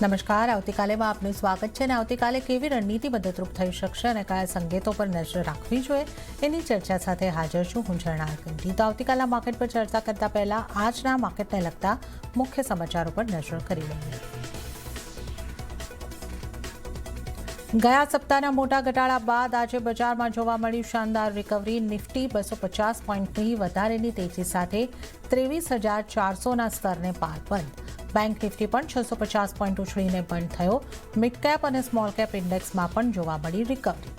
નમસ્કાર. આવતીકાલેમાં આપનું સ્વાગત છે. અને આવતીકાલે કેવી રણનીતિ મદદરૂપ થઈ શકશે અને કયા સંકેતો પર નજર રાખવી જોઈએ એની ચર્ચા સાથે હાજર છું હું ઝરણા કંઠી. તો આવતીકાલના માર્કેટ પર ચર્ચા કરતા પહેલા આજના માર્કેટને લગતા મુખ્ય સમાચારો પર નજર કરી લઈએ. ગયા સપ્તાહના મોટા ઘટાડા બાદ આજે બજારમાં જોવા મળી શાનદાર રિકવરી. નિફ્ટી 250 પોઈન્ટની વધારેની તેજી સાથે 23,400ના સ્તરને પાર બંધ. બેંક નિફ્ટી પણ 650 પોઈન્ટ ઉછળીને બંધ થયો. મિડ કેપ અને સ્મોલ કેપ ઇન્ડેક્સમાં પણ જોવા મળી રિકવરી.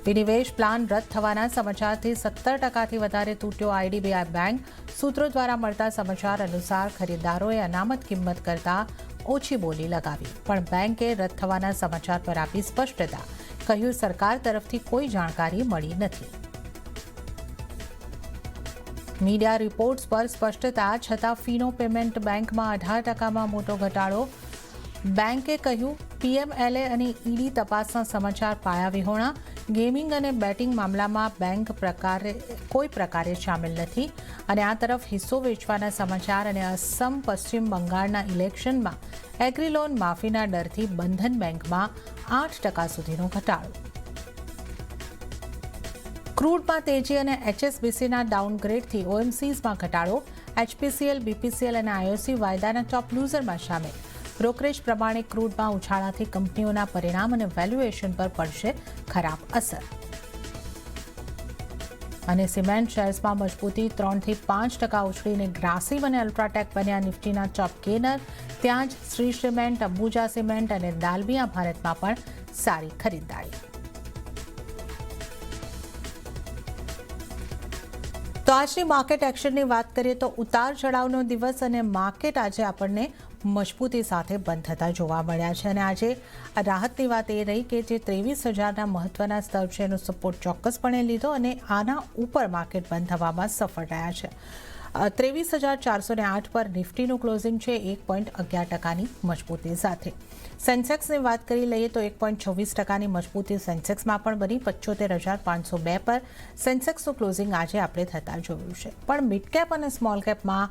વિનિવેશ પ્લાન રદ થવાના સમાચારથી 17%થી વધારે તૂટ્યો આઈડીબીઆઈ બેંક. સૂત્રો દ્વારા મળતા સમાચાર અનુસાર ખરીદદારોએ અનામત કિંમત કરતાં ઓછી બોલી લગાવી, પણ બેંકે રદ થવાના સમાચાર પર આપી સ્પષ્ટતા. કહ્યું, સરકાર તરફથી કોઈ જાણકારી મળી નથી. મીડિયા રિપોર્ટ્સ પર સ્પષ્ટતા છતાં ફીનો પેમેન્ટ બેંકમાં 18%માં મોટો ઘટાડો. બેંકે કહ્યું, પીએમએલએ અને ઈડી તપાસના સમાચાર પાયા વિહોણા. ગેમિંગ અને બેટિંગ મામલામાં બેંક કોઈ પ્રકારે સામેલ નથી. અને આ તરફ હિસ્સો વેચવાના સમાચાર અને અસમ પશ્ચિમ બંગાળના ઇલેક્શનમાં એગ્રીલોન માફીના ડરથી બંધન બેંકમાં 8% સુધીનો ઘટાડો. ક્રૂડમાં તેજી અને એચએસબીસીના ડાઉનગ્રેડથી ઓએમસીઝમાં ઘટાડો. એચપીસીએલ, બીપીસીએલ અને આઈઓસી વાયદાના ટોપ લૂઝરમાં સામેલ. બ્રોકરેજ પ્રમાણે ક્રૂડમાં ઉછાળાથી કંપનીઓના પરિણામ અને વેલ્યુએશન પર પડશે ખરાબ અસર. અને સિમેન્ટ શેર્સમાં મજબૂતી 3થી 5% ઉછળીને ગ્રાસિમ અને અલ્ટ્રાટેક બન્યા નિફ્ટીના ટોપ ગેનર. ત્યાં જ શ્રી સિમેન્ટ, અંબુજા સિમેન્ટ અને દાલમિયા ભારતમાં પણ સારી ખરીદદારી. તો આજની માર્કેટ એક્શનની વાત કરીએ તો ઉતાર ચઢાવનો દિવસ અને માર્કેટ આજે આપણને મજબૂતી સાથે બંધ થતા જોવા મળ્યા છે. અને આજે રાહતની વાત એ રહી કે જે 23,000ના મહત્વના સ્તર છે એનો સપોર્ટ ચોક્કસપણે લીધો અને આના ઉપર માર્કેટ બંધ થવામાં સફળ રહ્યા છે. 23,408 પર નિફ્ટીનું ક્લોઝિંગ છે 1.11%ની મજબૂતી સાથે. સેન્સેક્સની વાત કરી લઈએ તો 1.26%ની મજબૂતી સેન્સેક્સમાં પણ બની. 75,502 પર સેન્સેક્સનું ક્લોઝિંગ આજે આપણે થતા જોયું છે. પણ મિડ કેપ અને સ્મોલ કેપમાં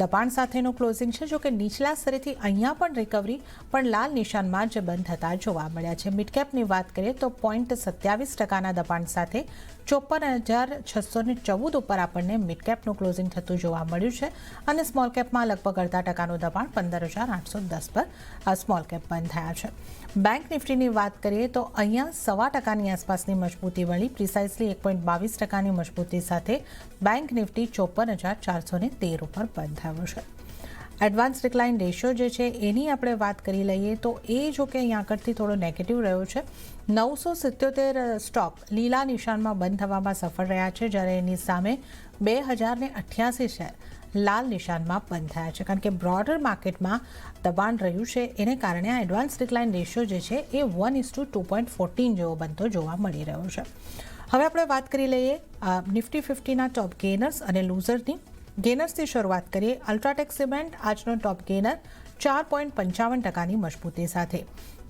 દબાણ સાથેનું ક્લોઝિંગ છે. જોકે નીચલા સ્તરેથી અહીંયા પણ રિકવરી, પણ લાલ નિશાનમાં જ બંધ થતા જોવા મળ્યા છે. મિડ કેપની વાત કરીએ તો 0.27%ના દબાણ સાથે 54,614 ઉપર આપણને મિડ કેપનું ક્લોઝિંગ થતું જોવા મળ્યું છે. અને સ્મોલ કેપમાં લગભગ અડધા ટકાનું દબાણ 15,810 પર સ્મોલ કેપ બંધ થયા છે. બેંક નિફ્ટીની વાત કરીએ તો અહીંયા 1.25%ની આસપાસની મજબૂતી મળી. પ્રિસાઇસલી 1.22%ની મજબૂતી સાથે બેંક નિફ્ટી 54,413 ઉપર બંધ થયો છે. એડવાન્સ ડિક્લાઇન રેશિયો જે છે એની આપણે વાત કરી લઈએ તો એ જો કે અહીંયા આગળથી થોડો નેગેટિવ રહ્યો છે. 977 સ્ટોક લીલા નિશાનમાં બંધ થવામાં સફળ રહ્યા છે, જ્યારે એની સામે 2,088 શેર લાલ નિશાનમાં બંધ થયા છે. કારણ કે બ્રોડર માર્કેટમાં દબાણ રહ્યું છે એને કારણે આ એડવાન્સ ડિક્લાઇન રેશિયો જે છે એ 1:2.14 જેવો બનતો જોવા મળી રહ્યો છે. હવે આપણે વાત કરી લઈએ નિફ્ટી 50ના ટોપ ગેનર્સ અને લૂઝરની. ગેનર્સથી શરૂઆત કરીએ. અલ્ટ્રાટેક સિમેન્ટ આજનો ટોપ ગેનર 4.55%ની મજબૂતી સાથે.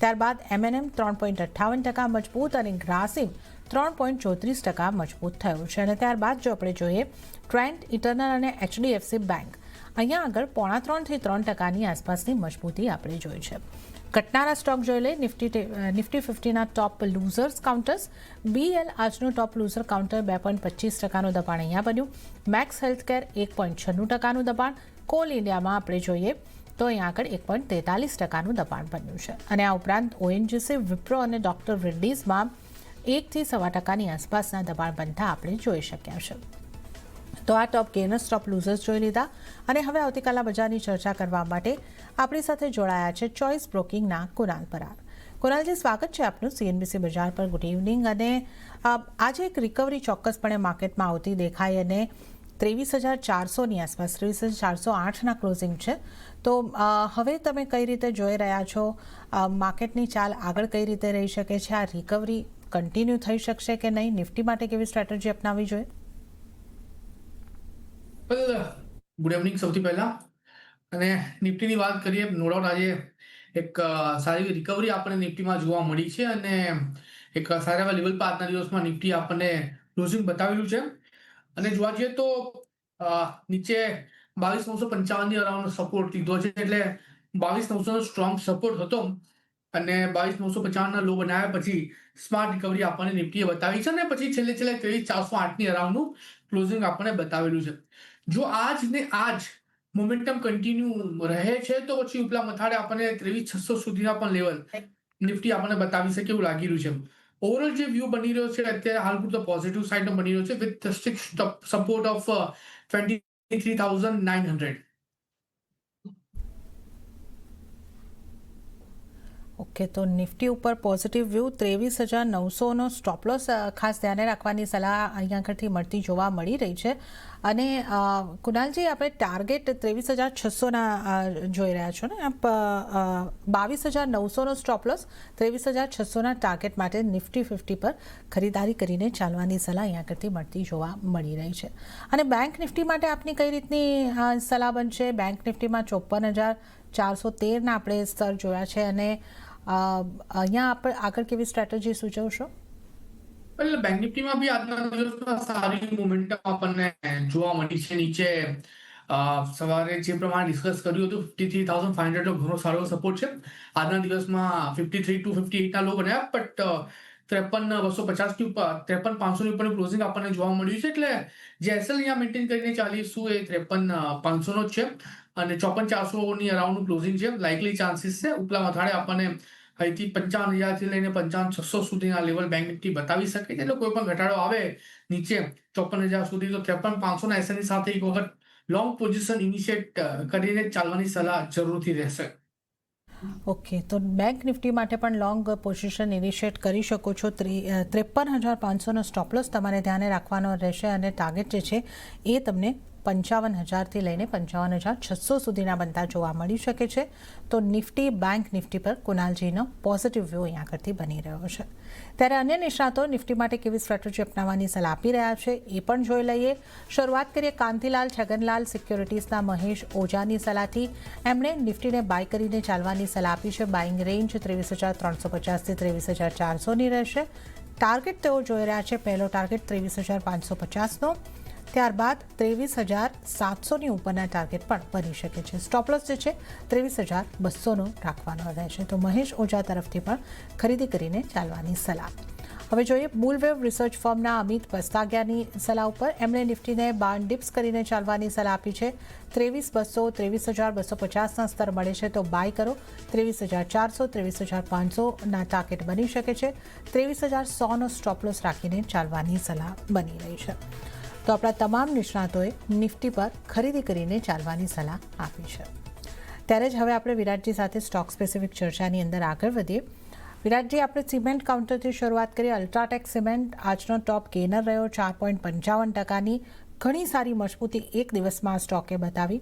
ત્યારબાદ એમએનએમ 3.58% મજબૂત અને ગ્રાસિમ 3.34% મજબૂત થયું છે. અને ત્યારબાદ જો આપણે જોઈએ ટ્રેન્ટ, ઇટરનલ અને એચડીએફસી બેંક, અહીંયા આગળ 3.5% થી 3%ની આસપાસની મજબૂતી આપણે જોઈ છે. ઘટનારા સ્ટોક જોઈ લે. નિફ્ટી 50ના ટોપ લૂઝર્સ કાઉન્ટર્સ. બીએલ આજનું ટોપ લૂઝર કાઉન્ટર 2.25%નું દબાણ અહીંયા બન્યું. મેક્સ હેલ્થકેર 1.96%નું દબાણ. કોલ ઇન્ડિયામાં આપણે જોઈએ તો અહીંયા આગળ 1.43%નું દબાણ બન્યું છે. અને આ ઉપરાંત ઓએનજીસી, વિપ્રો અને ડોક્ટર રેડ્ડીઝમાં 1થી 1.25%ની આસપાસના દબાણ બનતા આપણે જોઈ શક્યા છે. તો આ ટોપ ગેનર્સ, ટોપ લૂઝર્સ જોઈ લીધા. અને હવે આવતીકાલના બજારની ચર્ચા કરવા માટે આપણી સાથે જોડાયા છે ચોઇસ બ્રોકિંગના કુનાલ પરાર. કુનાલજી, સ્વાગત છે આપનું સીએનબીસી બજાર પર. Good evening. અને આજે એક રિકવરી ચોક્કસપણે માર્કેટમાં આવતી દેખાય અને 23,400ની આસપાસ 23,408ના ક્લોઝિંગ છે. તો હવે તમે કઈ રીતે જોઈ રહ્યા છો માર્કેટની ચાલ આગળ કઈ રીતે રહી શકે છે? આ રિકવરી કન્ટિન્યુ થઈ શકશે કે નહીં? નિફ્ટી માટે કેવી સ્ટ્રેટેજી અપનાવવી જોઈએ? ગુડ ઇવનિંગ સૌથી પહેલા. અને નિફ્ટીની વાત કરીએ, નો ડાઉટ આજે એક સારી રિકવરી આપણને નિફ્ટીમાં જોવા મળી છે અને એક સારા એવા લેવલ પર આજના દિવસમાં નિફ્ટી આપણને ક્લોઝિંગ બતાવેલું છે. અને જોવા જઈએ તો નીચે 22,955 અરાઉન્ડ સપોર્ટ લીધો છે, એટલે 22,900 સ્ટ્રોંગ સપોર્ટ હતો અને 22,955 લો બનાવ્યા પછી સ્માર્ટ રિકવરી આપણને નિફ્ટીએ બતાવી છે અને પછી છેલ્લે 23,408 અરાઉન્ડનું ક્લોઝિંગ આપણને બતાવેલું છે. જો આજ ને આજ મોમેન્ટમ કન્ટિન્યુ રહે છે તો પછી ઉપલા મથાળે આપણને 23,600 સુધીના પણ લેવલ નિફ્ટી આપણને બતાવી શકે એવું લાગી રહ્યું છે. ઓવરઓલ જે વ્યૂ બની રહ્યો છે અત્યારે હાલ પૂરતો પોઝિટિવ સાઇડનો બની રહ્યો છે with strict support of 23,900. Okay, તો નિફ્ટી ઉપર પોઝિટિવ વ્યૂ 23,900નો સ્ટોપ લોસ ખાસ ધ્યાને રાખવાની સલાહ અહીંયા આગળથી મળતી જોવા મળી રહી છે. અને કુનાલજી, આપણે ટાર્ગેટ 23,600ના જોઈ રહ્યા છો ને? આપ 22,900નો સ્ટોપ લોસ, 23,600ના ટાર્ગેટ માટે નિફ્ટી 50 પર ખરીદારી કરીને ચાલવાની સલાહ અહીંયા આગળથી મળતી જોવા મળી રહી છે. અને બેંક નિફ્ટી માટે આપની કઈ રીતની સલાહ બનશે? બેંક નિફ્ટીમાં 54,413ના આપણે સ્તર જોયા છે અને અહીંયા આપણે આગળ કેવી સ્ટ્રેટેજી સૂચવશો? એટલે બેંક નિફ્ટીમાં બી આજના દિવસમાં સારી મોમેન્ટમ આપણને જોવા મળી છે. નીચે સવારે જે પ્રમાણે ડિસ્કસ કર્યું હતું 53,500 ઘણો સારો સપોર્ટ છે. આજના દિવસમાં 53 to 58ના લો બન્યા, બટ 53,250 ની ઉપર 53,500 ની ઉપર ક્લોઝિંગ આપણને જોવા મળ્યું છે. એટલે જે એસએલ અહીંયા મેન્ટેન કરીને ચાલીશું એ 53,500નો જ છે અને 54,400ની અરાઉન્ડનું ક્લોઝિંગ છે. લાઇકલી ચાન્સીસ છે ઉપલા મથાળે આપણને અહીંથી 55,000થી લઈને 55,600 સુધીના લેવલ બેંક નિફ્ટી બતાવી શકે છે. એટલે કોઈ પણ ઘટાડો આવે નીચે 54,000 સુધી તો 53,500ના એસએલની સાથે એક વખત લોંગ પોઝિશન ઇનિશિએટ કરીને ચાલવાની સલાહ જરૂરથી રહેશે. ઓકે, તો બેંક નિફ્ટી માટે પણ લોંગ પોઝિશન ઇનિશિએટ કરી શકો છો. 53,500નો સ્ટોપ લોસ તમારે ધ્યાને રાખવાનો રહેશે અને ટાર્ગેટ જે છે એ તમને 55,000થી લઈને 55,600 સુધીના બનતા જોવા મળી શકે છે. તો નિફ્ટી, બેંક નિફ્ટી પર કુનાલજીનો પોઝિટિવ વ્યૂ અહીંયા આગળથી બની રહ્યો છે. ત્યારે અન્ય નિષ્ણાતો નિફ્ટી માટે કેવી સ્ટ્રેટેજી અપનાવવાની સલાહ આપી રહ્યા છે એ પણ જોઈ લઈએ. શરૂઆત કરીએ કાંતિલાલ છગનલાલ સિક્યોરિટીઝના મહેશ ઓઝાની સલાહથી. એમણે નિફ્ટીને બાય કરીને ચાલવાની સલાહ આપી છે. બાઇંગ રેન્જ 23,350થી 23,400ની રહેશે. ટાર્ગેટ તેઓ જોઈ રહ્યા છે. પહેલો ટાર્ગેટ 23,550નો, ત્યારબાદ 23,700ની ઉપરના ટાર્ગેટ પણ બની શકે છે. સ્ટોપ લોસ જે છે 23,200નો રાખવાનો રહેશે. તો મહેશ ઓઝા તરફથી પણ ખરીદી કરીને ચાલવાની સલાહ. હવે જોઈએ બુલવેવ રિસર્ચ ફર્મના અમિત પસ્તાગિયાની સલાહ ઉપર. એમણે નિફ્ટીને 12 ડિપ્સ કરીને ચાલવાની સલાહ આપી છે. 23,200, 23,250ના સ્તર મળે છે તો બાય કરો. 23,400, 23,500ના ટાર્ગેટ બની શકે છે. 23,100નો સ્ટોપ લોસ રાખીને ચાલવાની સલાહ બની રહી છે. તો આપણા તમામ નિષ્ણાતોએ નિફ્ટી પર ખરીદી કરીને ચાલવાની સલાહ આપી છે. ત્યારે જ હવે આપણે વિરાટજી સાથે સ્ટોક સ્પેસિફિક ચર્ચાની અંદર આગળ વધીએ. વિરાટજી, આપણે સિમેન્ટ કાઉન્ટરથી શરૂઆત કરીએ. અલ્ટ્રાટેક સિમેન્ટ આજનો ટોપ ગેનર રહ્યો 4.55%ની. ઘણી સારી મજબૂતી એક દિવસમાં સ્ટોકે બતાવી.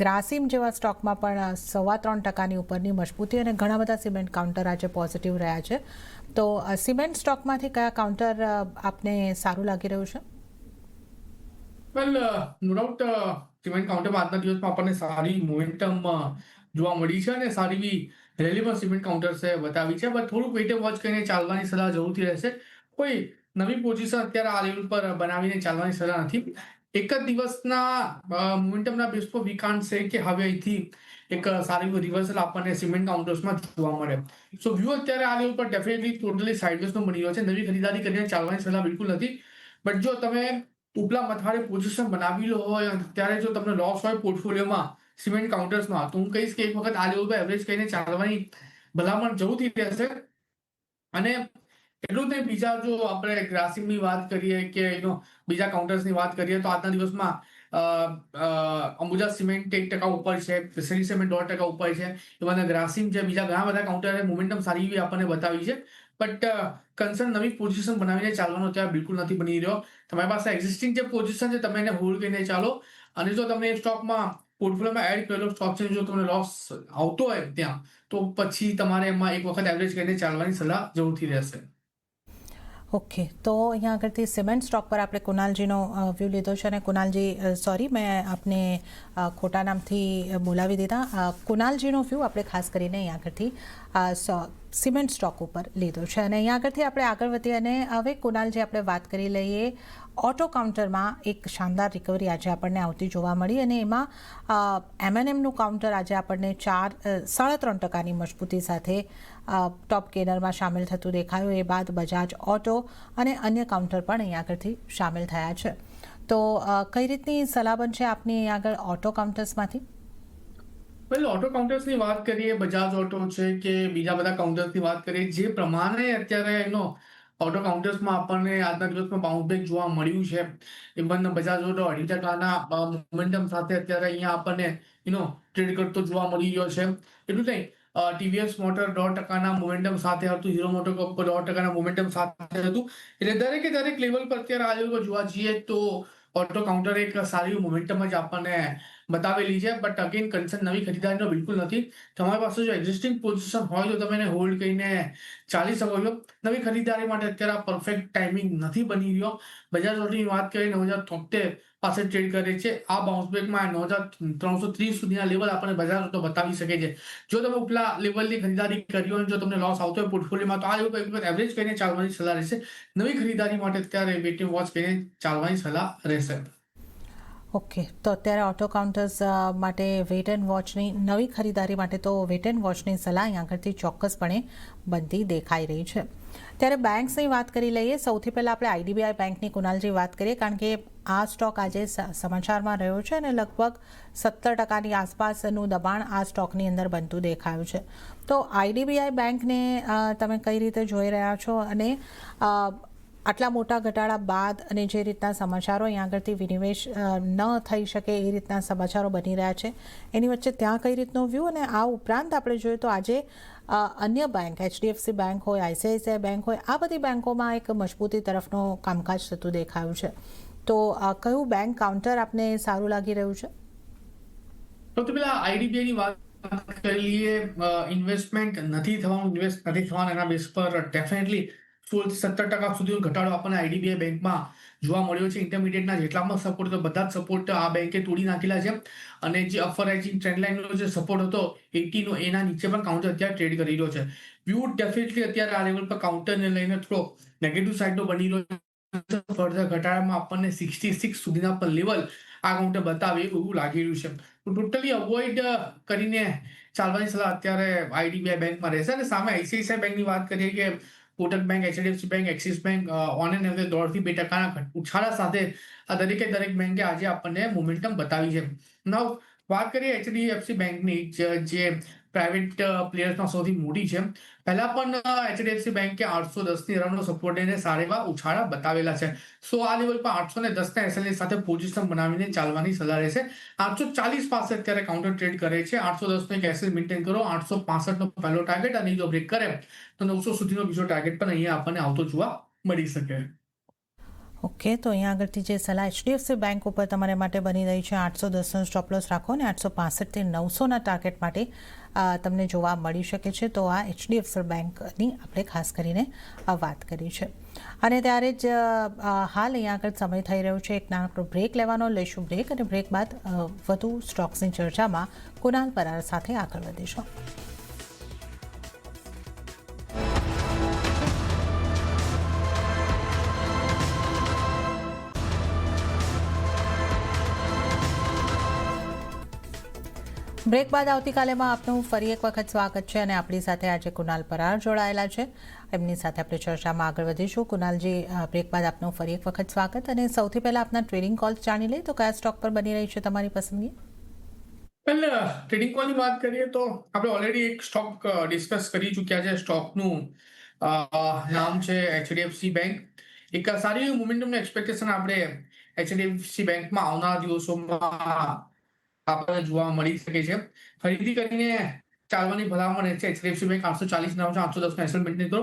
ગ્રાસિમ જેવા સ્ટોકમાં પણ 3.25% ઉપરની મજબૂતી અને ઘણા બધા સિમેન્ટ કાઉન્ટર આજે પોઝિટિવ રહ્યા છે. તો સિમેન્ટ સ્ટોકમાંથી કયા કાઉન્ટર આપને સારું લાગી રહ્યું છે? વેલ, નો ડાઉટ સિમેન્ટ કાઉન્ટરમાં આજના દિવસમાં આપણને સારી મોમેન્ટમ જોવા મળી છે અને સારી એવી રેલી પણ સિમેન્ટ કાઉન્ટર્સે બતાવી છે. બટ થોડુંક વેઇટ વોચ કરીને ચાલવાની સલાહ જરૂરથી રહેશે. કોઈ નવી પોઝિશન અત્યારે આ લેવલ પર બનાવીને ચાલવાની સલાહ નથી. એક જ દિવસના મોમેન્ટમના બેઝ પર વી કાન્ટ સે કે હવે અહીંથી એક સારી રિવર્સલ આપણને સિમેન્ટ કાઉન્ટર્સમાં જોવા મળે. સો વ્યૂ અત્યારે આ લેવલ પર ડેફિનેટલી ટોટલી સાઇડવેઝનો બની રહ્યો છે. નવી ખરીદારી કરીને ચાલવાની સલાહ બિલકુલ નથી. બટ જો તમે ઉપલા મથાળે પોઝિશન બનાવી લો હોય ત્યારે જો તમને લોસ હોય પોર્ટફોલિયોમાં સિમેન્ટ કાઉન્ટર્સમાં, તો હું કહીશ કે એક વખત આ લેવલ પર એવરેજ કરીને ચાલવાની ભલામણ જરૂરથી રહેશે. અને એટલું જ નહીં, બીજા જો આપણે ગ્રાસિમની વાત કરીએ કે બીજા કાઉન્ટર્સની વાત કરીએ તો આજના દિવસમાં અંબુજા સિમેન્ટ 1% ઉપર છે, શ્રી સિમેન્ટ 1.5% ઉપર છે. એમાં ગ્રાસિમ છે, બીજા ઘણા બધા કાઉન્ટરે મોમેન્ટમ સારી એવી આપણને બતાવી છે. બટ કન્સર્ન નવી પોઝિશન બનાવીને ચાલવાનો અત્યારે બિલકુલ નથી બની રહ્યો. તમારી પાસે એક્ઝિસ્ટિંગ જે પોઝિશન છે તમે એને હોલ્ડ કરીને ચાલો. અને જો તમે એ સ્ટોકમાં પોર્ટફોલિયોમાં એડ કરેલો સ્ટોક છે, જો તમને લોસ આવતો હોય ત્યાં, તો પછી તમારે એમાં એક વખત એવરેજ કરીને ચાલવાની સલાહ જરૂરથી રહેશે. ઓકે, તો અહીંયા આગળથી સિમેન્ટ સ્ટોક પર આપણે કુનાલજીનો વ્યૂ લીધો છે. અને કુનાલજી, સોરી, મેં આપને ખોટા નામથી બોલાવી દીધા. કુનાલજીનો વ્યૂ આપણે ખાસ કરીને અહીંયા આગળથી સિમેન્ટ સ્ટોક ઉપર લીધો છે. અને અહીંયા આગળથી આપણે આગળ વધીએ અને હવે કુનાલજી આપણે વાત કરી લઈએ ઓટો કાઉન્ટરમાં એક શાનદાર રિકવરી આજે આપણને આવતી જોવા મળી અને એમાં M&Mનું કાઉન્ટર આજે આપણને 3.5% મજબૂતી સાથે ટોપ ગેનરમાં સામેલ થતું દેખાયું. એ બાદ બજાજ ઓટો અને અન્ય કાઉન્ટર પણ અહીંયા આગળથી સામેલ થયા છે. તો કઈ રીતની સલાહ બનશે આપની અહીંયા આગળ ઓટો કાઉન્ટર્સમાંથી? વેલ, ઓટો કાઉન્ટર્સની વાત કરીએ, બજાજ ઓટો છે કે બીજા બધા કાઉન્ટર્સની વાત કરીએ, જે પ્રમાણે અત્યારે ઓટો કાઉન્ટર્સમાં આપણને આજના દિવસમાં બાઉન્સ બેક જોવા મળ્યું છે. ઇવન બજાજ ઓટો 2.5% મોમેન્ટમ સાથે અત્યારે અહીંયા આપણને ટ્રેડ કરતો જોવા મળી રહ્યો છે. એટલું નહીં, ટીવીએસ મોટર 1.5% મોમેન્ટમ સાથે હતું, હીરો મોટો કપ 1.5% મોમેન્ટમ સાથે હતું. એટલે દરેકે દરેક લેવલ પર અત્યારે આ લેવલ પર જોવા જઈએ તો ઓટો કાઉન્ટર એક સારી મોમેન્ટમ જ આપણને બતાવેલી છે. બટ અગેન કન્સર્ન નવી ખરીદારીનો બિલકુલ નથી. તમારી પાસે જો એક્ઝિસ્ટિંગ પોઝિશન હોય તો તમે એને હોલ્ડ કરીને ચાલી શકો છો. નવી ખરીદારી માટે અત્યારે આ પરફેક્ટ ટાઈમિંગ નથી બની રહ્યો. બજાજ ઓટોની વાત કરીએ 9,073 પાસે ટ્રેડ કરે છે. આ બાઉન્સ બેકમાં 9,330 સુધીના લેવલ આપણને બજાજ ઓટો બતાવી શકે છે. જો તમે ઉપલા લેવલની ખરીદારી કરી હોય, જો તમને લોસ આવતો હોય પોર્ટફોલિયોમાં, તો આ લેવલ પર એવરેજ કરીને ચાલવાની સલાહ રહેશે. નવી ખરીદારી માટે અત્યારે વેટિંગ વોચ કરીને ચાલવાની સલાહ રહેશે. ઓકે, તો અત્યારે ઓટો કાઉન્ટર્સ માટે વેટ એન્ડ વોચની, નવી ખરીદારી માટે તો વેટ એન્ડ વોચની સલાહ અહીં આગળથી ચોક્કસપણે બનતી દેખાઈ રહી છે. ત્યારે બેંક્સની વાત કરી લઈએ. સૌથી પહેલાં આપણે આઈડીબીઆઈ બેંકની કુનાલજી વાત કરીએ, કારણ કે આ સ્ટોક આજે સમાચારમાં રહ્યો છે અને લગભગ 17% આસપાસનું દબાણ આ સ્ટોકની અંદર બનતું દેખાયું છે. તો આઈડીબીઆઈ બેંકને તમે કઈ રીતે જોઈ રહ્યા છો અને આટલા મોટા ઘટાડા બાદ અને જે રીતના સમાચારો અહીં આગળથી વિનિવેશ ન થઈ શકે એ રીતના સમાચારો બની રહ્યા છે, એની વચ્ચે ત્યાં કઈ રીતનો વ્યૂ? અને આ ઉપરાંત આપણે જોઈએ તો આજે અન્ય બેંક, HDFC બેંક હોય, ICICI બેંક હોય, આ બધી બેંકોમાં એક મજબૂતી તરફનો કામકાજ થતું દેખાયું છે. તો કયું બેંક કાઉન્ટર આપને સારું લાગી રહ્યું છે? સૌથી પહેલા આઈડીબીઆઈની વાત કરી લઈએ. ઇન્વેસ્ટમેન્ટ નથી થવાનું, ઇન્વેસ્ટ નથી થવાનું, એના બેસ પર ડેફિનેટલી 16-17% સુધીનો ઘટાડો આપણને આઈડીબીઆઈ બેંકમાં જોવા મળ્યો છે. ઇન્ટરમીડિયેટના જેટલામાં સપોર્ટ હતો, બધા જ સપોર્ટ આ બેંકે તોડી નાખેલા છે. અને જે અપર રાઇઝિંગ ટ્રેન્ડ લાઇનનો જે સપોર્ટ હતો 80 નો, એના નીચે પણ કાઉન્ટર અત્યારે ટ્રેડ કરી રહ્યો છે. વ્યૂ ડેફિનેટલી અત્યારે આ લેવલ પર કાઉન્ટરને લઈને થોડો નેગેટિવ સાઇડનો બની રહ્યો છે. ફર્ધર ઘટાડામાં આપણને 66 સુધીના પણ લેવલ આ કાઉન્ટર બતાવે એવું લાગી રહ્યું છે. તો ટોટલી અવોઇડ કરીને ચાલવાની સલાહ અત્યારે આઈડીબીઆઈ બેંકમાં રહેશે. અને સામે આઈસીઆઈસીઆઈ બેંકની વાત કરીએ કે Kotak bank, HDFC bank, axis bank on an average 1.5% ઉછાળા સાથે આ દરેકે દરેક બેંકે આજે આપણને મોમેન્ટમ બતાવી છે. નાઉ વાત કરીએ HDFC બેંકની, જે પ્રાઇવેટ પ્લેયર્સમાં સૌથી મોટી છે. પહેલા પણ HDFC બેંકે 810ની અરાઉન્ડનો સપોર્ટ લઈને સારા એવા ઉછાળા બતાવેલા છે. સો આ લેવલ પર 810ના SLA સાથે પોઝિશન બનાવીને ચાલવાની સલાહ રહેશે. 840 પાસે અત્યારે કાઉન્ટર ટ્રેડ કરે છે. 810નો એક SL મેન્ટેન કરો. 865નો પહેલો ટાર્ગેટ, અને જો બ્રેક કરે તો 900 સુધીનો બીજો ટાર્ગેટ પણ અહીંયા આપણને આવતો જોવા મળી શકે. ઓકે, તો અહીંયા આગળથી જે સલાહ HDFC બેંક ઉપર તમારા માટે બની રહી છે, 810નો સ્ટોપ લોસ રાખો અને 865થી 900ના ટાર્ગેટ માટે તમને જોવા મળી શકે છે. તો આ HDFC બેંકની આપણે ખાસ કરીને વાત કરી છે. અને ત્યારે જ હાલ અહીંયા આગળ સમય થઈ રહ્યો છે એક નાનકડો બ્રેક લેવાનો. લઈશું બ્રેક, અને બ્રેક બાદ વધુ સ્ટોક્સની ચર્ચામાં કુનાલ પરાર સાથે આગળ વધીશું. બ્રેક બાદ આવતીકાલેમાં આપનું ફરી એક વખત સ્વાગત છે. અને આપણી સાથે આજે કુનાલ પરાર જોડાયેલા છે. એમની સાથે આપણે ચર્ચામાં આગળ વધીશું. કુનાલજી, બ્રેક બાદ આપનું ફરી એક વખત સ્વાગત. અને સૌથી પહેલાં આપના ટ્રેડિંગ કોલ્સ જાણી લઈએ તો કયા સ્ટોક પર બની રહી છે તમારી પસંદગી? પહેલા ટ્રેડિંગ કોલની વાત કરીએ તો આપણે ઓલરેડી એક સ્ટોક ડિસ્કસ કરી ચૂક્યા છે. સ્ટોકનું નામ છે HDFC બેંક. એક સારી મોમેન્ટમનું એક્સપેક્ટેશન આપણે HDFC બેંકમાં આવનારા દિવસોમાં આપણને જોવા મળી શકે છે. ખરીદી કરીને ચાલવાની ભલામણ રહે છે. HDFC બેંક 840 ના 810 SL મેન્ટેન કરો.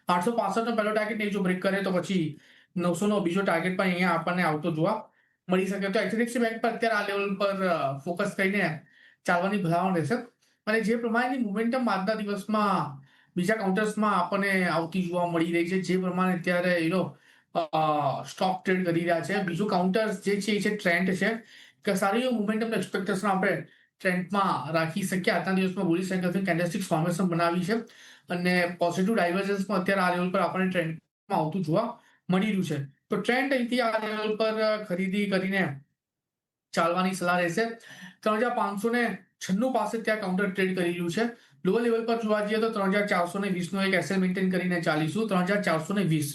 865નો પહેલો ટાર્ગેટ નહીં જો બ્રેક કરે તો પછી 900નો બીજો ટાર્ગેટ પણ અહીંયા આપણને આવતો જોવા મળી શકે. તો HDFC બેંક પર અત્યારે આ લેવલ પર ફોકસ કરીને ચાલવાની ભલામણ રહેશે. અને જે પ્રમાણેની મોમેન્ટમ આજના દિવસમાં બીજા કાઉન્ટર્સમાં આપણને આવતી જોવા મળી રહી છે, જે પ્રમાણે અત્યારે સ્ટોક ટ્રેડ કરી રહ્યા છે. બીજું કાઉન્ટર જે છે એ છે ટ્રેન્ડ છે કે સારી મોમેન્ટમ એક્સપેક્ટેશન આપણે ટ્રેન્ડમાં રાખી શકીએ. આજના દિવસમાં બુલિશ એન્ગલથી કેન્ડલસ્ટિક ફોર્મેશન બનાવી છે. અને પોઝિટિવ ડાયવર્જન્સ પણ અત્યારે આ લેવલ પર આપણને ટ્રેન્ડમાં આવતું જોવા મળી રહ્યું છે. તો ટ્રેન્ડ અહીંથી આ લેવલ પર ખરીદી કરીને ચાલવાની સલાહ રહેશે. 3596 પાસે ત્યાં કાઉન્ટર ટ્રેડ કરી રહ્યું છે. લોઅર લેવલ પર જોવા જઈએ તો 3420 નો એક એસએલ મેન્ટેન કરીને ચાલીશું. 3420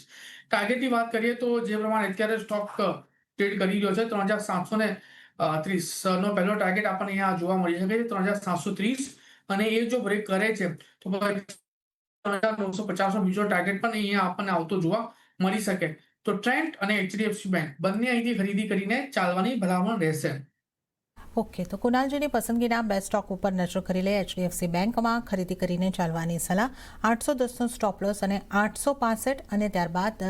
ટાર્ગેટની વાત કરીએ તો જે પ્રમાણે અત્યારે સ્ટોક ટ્રેડ કરી રહ્યો છે 3730 નો પહેલો ટાર્ગેટ આપણને અહીંયા જોવા મળી શકે છે 3730, અને એ જો બ્રેક કરે છે તો 3950 નો બીજો ટાર્ગેટ પણ અહીંયા આપણને આવતો જોવા મળી શકે. તો ટ્રેન્ટ અને એચડીએફસી બેંક બંને અહીંથી ખરીદી કરીને ચાલવાની ભલામણ રહેશે. ઓકે, તો કુનાલજીની પસંદગીના બે સ્ટોક ઉપર નજર કરી લઈએ. એચડીએફસી બેંકમાં ખરીદી કરીને ચાલવાની સલાહ, 810નો સ્ટોપ લોસ અને 865 અને ત્યારબાદ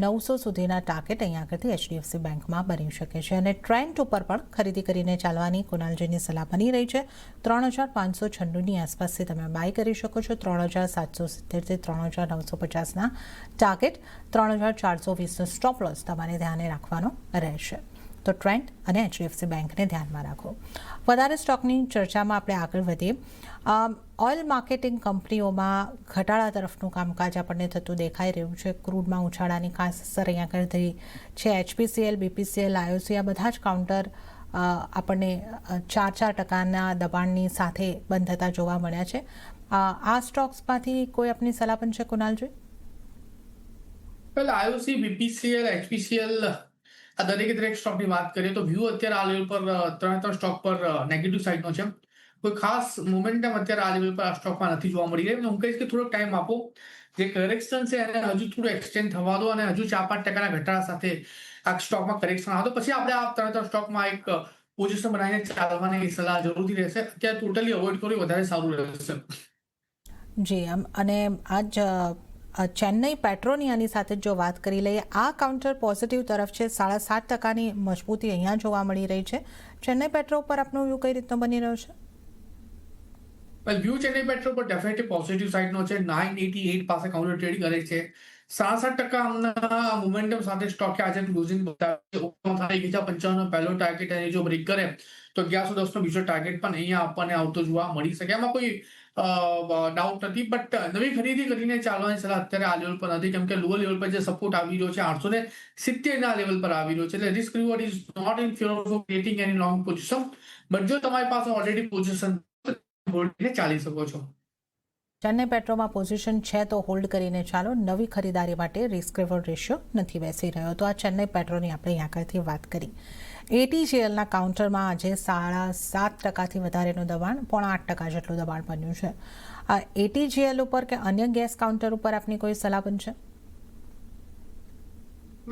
900 સુધીના ટાર્ગેટ અહીંયા આગળથી એચડીએફસી બેંકમાં બની શકે છે. અને ટ્રેન્ડ ઉપર પણ ખરીદી કરીને ચાલવાની કુનાલજીની સલાહ બની રહી છે. 3596ની આસપાસથી તમે બાય કરી શકો છો. 3770થી 3950ના ટાર્ગેટ, 3420નો સ્ટોપ લોસ તમારે ધ્યાને રાખવાનો રહેશે. તો ટ્રેન્ડ અને એચડીએફસી બેંકને ધ્યાનમાં રાખો. વધારે સ્ટોકની ચર્ચામાં આપણે આગળ વધીએ. ઓઇલ માર્કેટિંગ કંપનીઓમાં ઘટાડા તરફનું કામકાજ આપણને થતું દેખાઈ રહ્યું છે. ક્રૂડમાં ઉછાળાની ખાસ અસર અહીંયા કરતી છે. એચપીસીએલ, બીપીસીએલ, આઈઓસી આ બધા જ કાઉન્ટર આપણને 4% દબાણની સાથે બંધ થતા જોવા મળ્યા છે. આ સ્ટોક્સમાંથી કોઈ આપની સલાહ પણ છે કુનાલજી? પહેલા આઈઓસી, બીપીસીએલ, એચપીસીએલ આ દરેક સ્ટોકની વાત કરીએ તો વ્યૂ અત્યારે આ લેવલ પર ત્રણ સ્ટોક પર નેગેટિવ સાઇડનો છે. કોઈ ખાસ મોમેન્ટમ અત્યારે આ લેવલ પર આ સ્ટોકમાં નથી જોવા મળી રહી. હું કહીશ કે થોડો ટાઈમ આપો. જે કરેક્શન છે એને હજુ થોડું એક્સટેન્ડ થવા દો અને હજુ 4-5% ઘટાડા સાથે આ સ્ટોકમાં કરેક્શન આવે તો પછી આપણે આ ત્રણ સ્ટોકમાં એક પોઝિશન બનાવીને ચાલવાની સલાહ જરૂરથી રહેશે. અત્યારે ટોટલી અવોઇડ કરવું વધારે સારું રહેશે. જી, અને આજ ચેન્નઈ પેટ્રોની આની સાથે જો વાત કરી લઈએ, આ કાઉન્ટર પોઝિટિવ તરફ છે. 7.5%ની મજબૂતી અહીંયા જોવા મળી રહી છે. ચેન્નઈ પેટ્રો પર આપનો વ્યૂ કઈ રીતનો બની રહ્યો છે? વ્યૂ ચેન્નઈ પેટ્રો પર ડેફિનેટલી પોઝિટિવ સાઇડનો છે. 988 પાસે કાઉન્ટર ટ્રેડ કરે છે. 67% મોમેન્ટમ સાથે સ્ટોકે આજે ક્લોઝિંગ બતાવ્યું. 55 પહેલો ટાર્ગેટ અને જો બ્રેક કરે તો 1110 નો બીજો ટાર્ગેટ પણ અહીંયા આપણને આવતો જોવા મળી શકે. એમાં કોઈ ડાઉટ નથી. બટ નવી ખરીદી કરીને ચાલવાની સલાહ અત્યારે આ લેવલ પર નથી, કેમ કે લોઅર લેવલ પર જે સપોર્ટ આવી રહ્યો છે 870 ના લેવલ પર આવી રહ્યો છે. એટલે risk reward is not in favour of creating any long position. But જો તમારી પાસે ઓલરેડી પોઝિશન હોલ્ડ ચાલી શકો છો. ચેન્નઈ પેટ્રોમાં પોઝિશન છે તો હોલ્ડ કરીને ચાલો. નવી ખરીદારી માટે રિસ્ક રિવોર્ડ રેશિયો નથી બેસી રહ્યો. તો આ ચેન્નઈ પેટ્રોની આપણે અહીંયા આગળથી વાત કરી. એટીજીએલના કાઉન્ટરમાં આજે 7.5% વધારેનું દબાણ, 8% જેટલું દબાણ બન્યું છે. આ એટીજીએલ ઉપર કે અન્ય ગેસ કાઉન્ટર ઉપર આપની કોઈ સલાહ બનશે?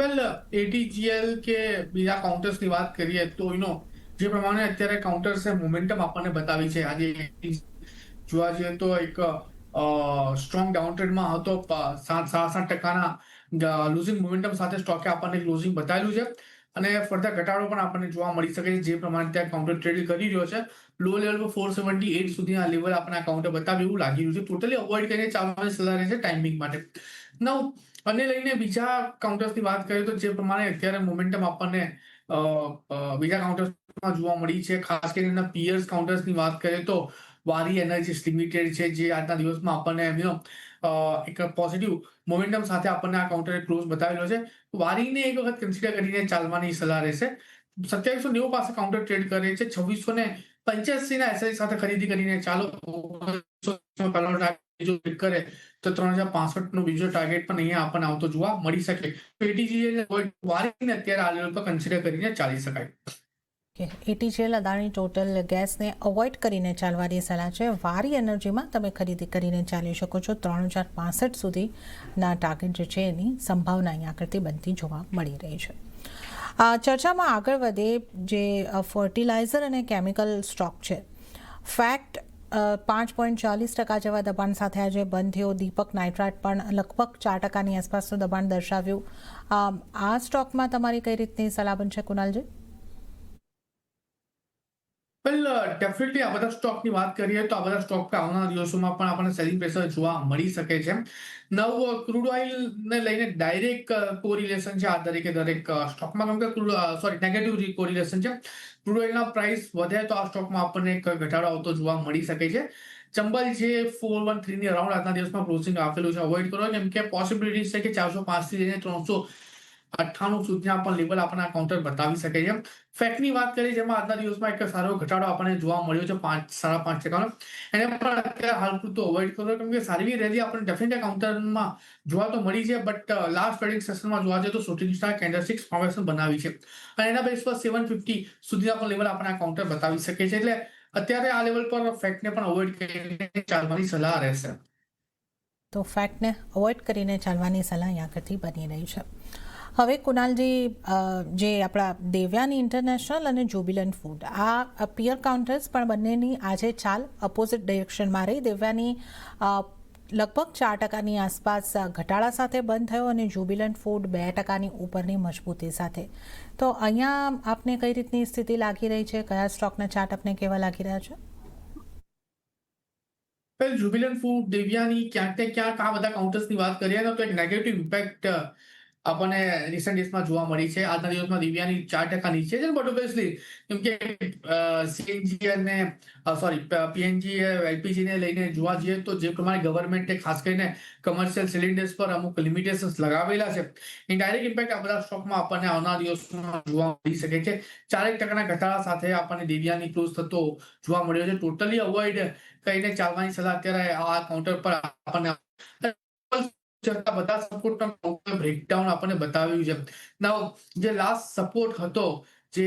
વેલ, એટીજીએલ કે બીજા કાઉન્ટર્સની વાત કરીએ તો જે પ્રમાણે અત્યારે કાઉન્ટર્સે મોમેન્ટમ આપણને બતાવી છે, આજે જોવા જઈએ તો એક સ્ટ્રોંગ ડાઉન ટ્રેન્ડમાં હતો. 7.5%ના લૂઝિંગ મોમેન્ટમ સાથે સ્ટોકે આપણને ક્લોઝિંગ બતાવેલું છે અને ફર્ધર ઘટાડો પણ આપણને જોવા મળી શકે છે. જે પ્રમાણે ત્યાં કાઉન્ટર ટ્રેડ કરી રહ્યો છે, લો લેવલ પર 478 સુધીના લેવલ આપણે આ કાઉન્ટર બતાવ્યું એવું લાગી રહ્યું છે. ટોટલી અવોઇડ કરીને ચાલવાની સલાહ રહેશે ટાઈમિંગ માટે. નવ અને લઈને બીજા કાઉન્ટર્સની વાત કરીએ તો જે પ્રમાણે અત્યારે મોમેન્ટમ આપણને બીજા કાઉન્ટર્સમાં જોવા મળી છે, ખાસ કરીને પિયર્સ કાઉન્ટર્સની વાત કરીએ તો વારી એનર્જીસ લિમિટેડ છે, જે આજના દિવસમાં આપણને એક પોઝિટિવ મોમેન્ટમ સાથે આપણને આ કાઉન્ટરે ક્લોઝ બતાવેલો છે. વારીને એક વખત કન્સિડર કરીને ચાલવાની સલાહ રહેશે. 2790 પાસે કાઉન્ટર ટ્રેડ કરે છે. 2685 ના એસઆઈ સાથે ખરીદી કરીને ચાલો. કરે તો 3065 નો બીજો ટાર્ગેટ પણ અહીંયા આપણને આવતો જોવા મળી શકે. એટીજીએલ વારીને અત્યારે આ લેવલ પર કન્સિડર કરીને ચાલી શકાય. એટીજીએલ, અદાણી, ટોટલ ગેસને અવોઇડ કરીને ચાલવાની સલાહ છે. વારી એનર્જીમાં તમે ખરીદી કરીને ચાલી શકો છો. 3065 સુધીના ટાર્ગેટ જે છે એની સંભાવના અહીંયા આગળથી બનતી જોવા મળી રહી છે. ચર્ચામાં આગળ વધે જે ફર્ટિલાઇઝર અને કેમિકલ સ્ટોક છે. ફેક્ટ 5.40% જેવા દબાણ સાથે આજે બંધ થયો. દીપક નાઇટ્રાઇટ પણ લગભગ 4%ની આસપાસનું દબાણ દર્શાવ્યું. આ સ્ટોકમાં તમારી કઈ રીતની સલાહ બનશે કુનાલજી? વેલ, ડેફિનેટલી આ બધા સ્ટોકની વાત કરીએ તો આ બધા સ્ટોક પર આવનારા દિવસોમાં પણ આપણને સેલિંગ પ્રેશર જોવા મળી શકે છે. ક્રૂડ ઓઇલને લઈને ડાયરેક્ટ કોરિલેશન છે આ દરેક સ્ટોકમાં, કેમ કે નેગેટિવ કોરિલેશન છે. ક્રૂડ ઓઇલના પ્રાઇસ વધે તો આ સ્ટોકમાં આપણને એક ઘટાડો આવતો જોવા મળી શકે છે. ચંબલ છે 413 ની અરાઉન્ડ આજના દિવસમાં ક્લોઝિંગ આપેલું છે, અવોઇડ કરો કેમ કે પોસિબિલિટી છે કે 405 થી લઈને 398 સુધીના પણ લેવલ આપણને કાઉન્ટર બતાવી શકે છે. ફેક્ટની વાત કરીએ જેમાં આજના દિવસમાં એક સારો ઘટાડો આપણને જોવા મળ્યો છે 5.5%. એને પણ અત્યારે હાલ પૂરતું અવોઇડ કરો કેમ કે સારી રેલી આપણને ડેફિનેટલી કાઉન્ટરમાં જોવા તો મળી છે, બટ લાસ્ટ ટ્રેડિંગ સેશનમાં જોવા જઈએ તો શૂટિંગ સ્ટાર કેન્ડલસ્ટિક્સ ફોર્મેશન બનાવી છે અને એના બેઝ પર 750 સુધીના પણ લેવલ આપણને કાઉન્ટર બતાવી શકે છે. એટલે અત્યારે આ લેવલ પર ફેક્ટને પણ અવોઇડ કરીને ચાલવાની સલાહ રહેશે. તો ફેક્ટને અવોઇડ કરીને ચાલવાની સલાહ અહીંયા આગળથી બની રહી છે. હવે કુનાલજી, જે આપણા દેવ્યાની ઇન્ટરનેશનલ અને જ્યુબિલન્ટ ફૂડ, આ પિયર કાઉન્ટર્સ પણ બંનેની આજે ચાલ અપોઝિટ ડિરેક્શનમાં રહી. દેવ્યાની લગભગ 4% આસપાસ ઘટાડા સાથે બંધ થયો અને જ્યુબિલન્ટ ફૂડ 2% ઉપરની મજબૂતી સાથે. તો અહીંયા આપને કઈ રીતની સ્થિતિ લાગી રહી છે? કયા સ્ટોકના ચાર્ટ આપને કેવા લાગી રહ્યા છે? જ્યુબિલન્ટ ફૂડ, દેવ્યાની ક્યાંક ને ક્યાંક આ બધા કાઉન્ટર્સની વાત કરીએ તો એક નેગેટિવ ઇમ્પેક્ટ આપણને રિસન્ટ ડેઝમાં જોવા મળી છે. આજના દિવસમાં દિવ્યાની 4% નીચે છે, બટ ઓબ્વિયસલી કેમ કે સીએનજી અને પીએનજી એલપીજી ને લઈને જોવા જઈએ તો જે પ્રમાણે ગવર્મેન્ટે ખાસ કરીને કમર્શિયલ સિલિન્ડર્સ પર અમુક લિમિટેશન્સ લગાવેલા છે, ઇનડાયરેક્ટ ઇમ્પેક્ટ આ બધા સ્ટોકમાં આપણને આવનારા દિવસોમાં જોવા મળી શકે છે. 4% ઘટાડા સાથે આપણને દિવ્યાની ક્લોઝ થતો જોવા મળ્યો છે. ટોટલી અવોઇડ કરીને ચાલવાની સલાહ અત્યારે આ કાઉન્ટર પર આપણને બધા સપોર્ટના બ્રેકડાઉન આપણને બતાવ્યું છે. નાઉ જે લાસ્ટ સપોર્ટ હતો જે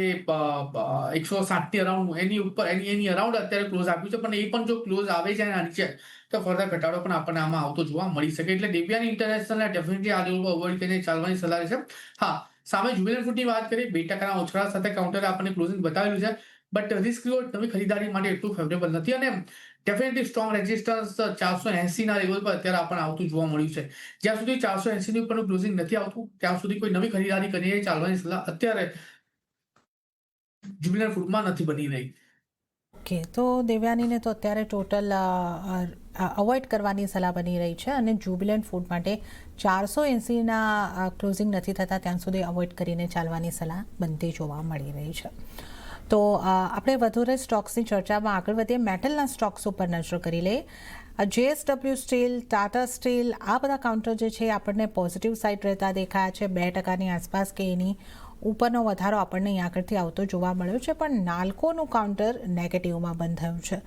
160 ની અરાઉન્ડ, એની ઉપર એની અરાઉન્ડ અત્યારે ક્લોઝ આપ્યું છે, પણ એ પણ જો ક્લોઝ આવે છે એના નીચે તો ફર્ધર ઘટાડો પણ આપણને આમાં આવતો જોવા મળી શકે. એટલે દિવ્યાની ઇન્ટરનેશનલ ડેફિનેટલી આ લેવલ પર અવોઇડ કરીને ચાલવાની સલાહ છે. હા, સામે જ્યુબિલન્ટ ફૂડની વાત કરીએ 2% ઉછાળા સાથે કાઉન્ટરે આપણને ક્લોઝિંગ બતાવેલું છે, બટ રિસ્ક રિવોર્ડ નવી ખરીદારી માટે એટલું ફેવરેબલ નથી અને ડેફિનેટલી સ્ટ્રોંગ રેઝિસ્ટન્સ 480 ના લેવલ પર અત્યારે આપણને આવતું જોવા મળ્યું છે. જ્યાં સુધી 480 ની ઉપરનું ક્લોઝિંગ નથી આવતું ત્યાં સુધી કોઈ નવી ખરીદારી કરીને ચાલવાની સલાહ અત્યારે જ્યુબિલન્ટ ફૂડમાં નથી બની રહી. ઓકે, તો દેવ્યાનીને તો અત્યારે ટોટલ અવોઇડ કરવાની સલાહ બની રહી છે અને જ્યુબિલન્ટ ફૂડ માટે 480ના ક્લોઝિંગ નથી થતા ત્યાં સુધી અવોઇડ કરીને ચાલવાની સલાહ બનતી જોવા મળી રહી છે. તો આપણે વધુ સ્ટોક્સની ચર્ચામાં આગળ વધીએ. મેટલના સ્ટોક્સ ઉપર નજર કરી લઈએ. JSW સ્ટીલ, ટાટા સ્ટીલ, આ બધા કાઉન્ટર જે છે આપણને પોઝિટિવ સાઇડ રહેતા દેખાયા છે. 2%ની આસપાસ કે એની ઉપરનો વધારો આપણને અહીં આગળથી આવતો જોવા મળ્યો છે, પણ નાલ્કોનું કાઉન્ટર નેગેટિવમાં બંધ થયું છે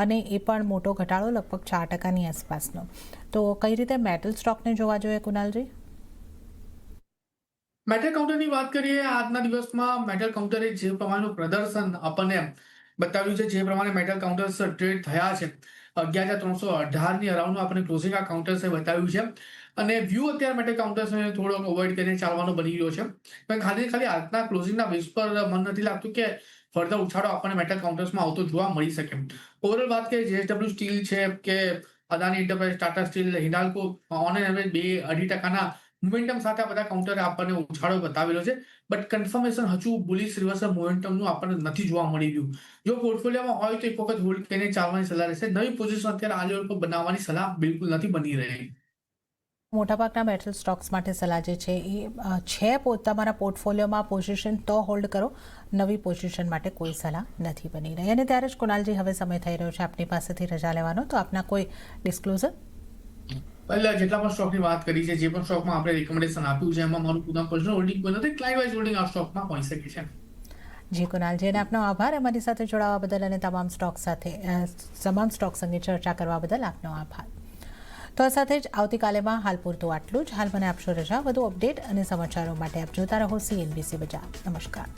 અને એ પણ મોટો ઘટાડો લગભગ 4%ની આસપાસનો. તો કઈ રીતે મેટલ સ્ટોકને જોવા જોઈએ કુનાલજી? મેટલ કાઉન્ટરની વાત કરીએ આજના દિવસમાં મેટલ કાઉન્ટરે જે પ્રમાણેનું પ્રદર્શન આપણને બતાવ્યું છે, જે પ્રમાણે મેટલ કાઉન્ટર્સ ટ્રેડ થયા છે 11,318 ની અરાઉન્ડનું આપણે ક્લોઝિંગ આ કાઉન્ટર્સે બતાવ્યું છે અને વ્યૂ અત્યારે મેટલ કાઉન્ટર્સને થોડોક અવોઇડ કરીને ચાલવાનો બની રહ્યો છે. ખાલી આજના ક્લોઝિંગના બેઝ પર મન નથી લાગતું કે ફર્ધર ઉછાળો આપણને મેટલ કાઉન્ટર્સમાં આવતો જોવા મળી શકે. ઓવરઓલ વાત કરીએ JSW સ્ટીલ છે કે Adani enterprise, Tata steel, Hindalco on an average 2-2.5% momentum સાથે આ બધા કાઉન્ટરે આપણને ઉછાળો બતાવેલો છે, બટ કન્ફર્મેશન હજુ બુલિશ રિવર્સલ મોમેન્ટમનું આપણને નથી જોવા મળી રહ્યું. જો પોર્ટફોલિયોમાં હોય તો એક વખત હોલ્ડ કરીને ચાલવાની સલાહ રહેશે. નવી પોઝિશન અત્યારે આ લેવલ પર બનાવવાની સલાહ બિલકુલ નથી બની રહી. મોટાભાગના મેટલ સ્ટોક્સ માટે સલાહ જે છે એ છે તમારા પોર્ટફોલિયોમાં પોઝિશન તો હોલ્ડ કરો, નવી પોઝિશન માટે કોઈ સલાહ નથી બની રહી. અને ત્યારે જ કુનાલજી હવે સમય થઈ રહ્યો છે આપની પાસેથી રજા લેવાનો, તો આપના કોઈ ડિસ્ક્લોઝર? પહેલા જેટલા પણ સ્ટોકની વાત કરી છે, જે પણ સ્ટોકમાં આપણે રિકમેન્ડેશન આપ્યું છે એમાં મારું પૂરા પર્સનલ હોલ્ડિંગ કોઈ નથી, ક્લાયન્ટ વાઇઝ હોલ્ડિંગ આ સ્ટોકમાં હોઈ શકે છે. જી કુનાલજી, અને આપનો આભાર અમારી સાથે જોડાવા બદલ અને તમામ સ્ટોક અંગે ચર્ચા કરવા બદલ આપનો આભાર. તો આ સાથે જ આવતીકાલેમાં હાલ પૂરતું આટલું જ. હાલ મને આપશો રજા. વધુ અપડેટ અને સમાચારો માટે આપ જોતા રહો CNBC બજાર. નમસ્કાર.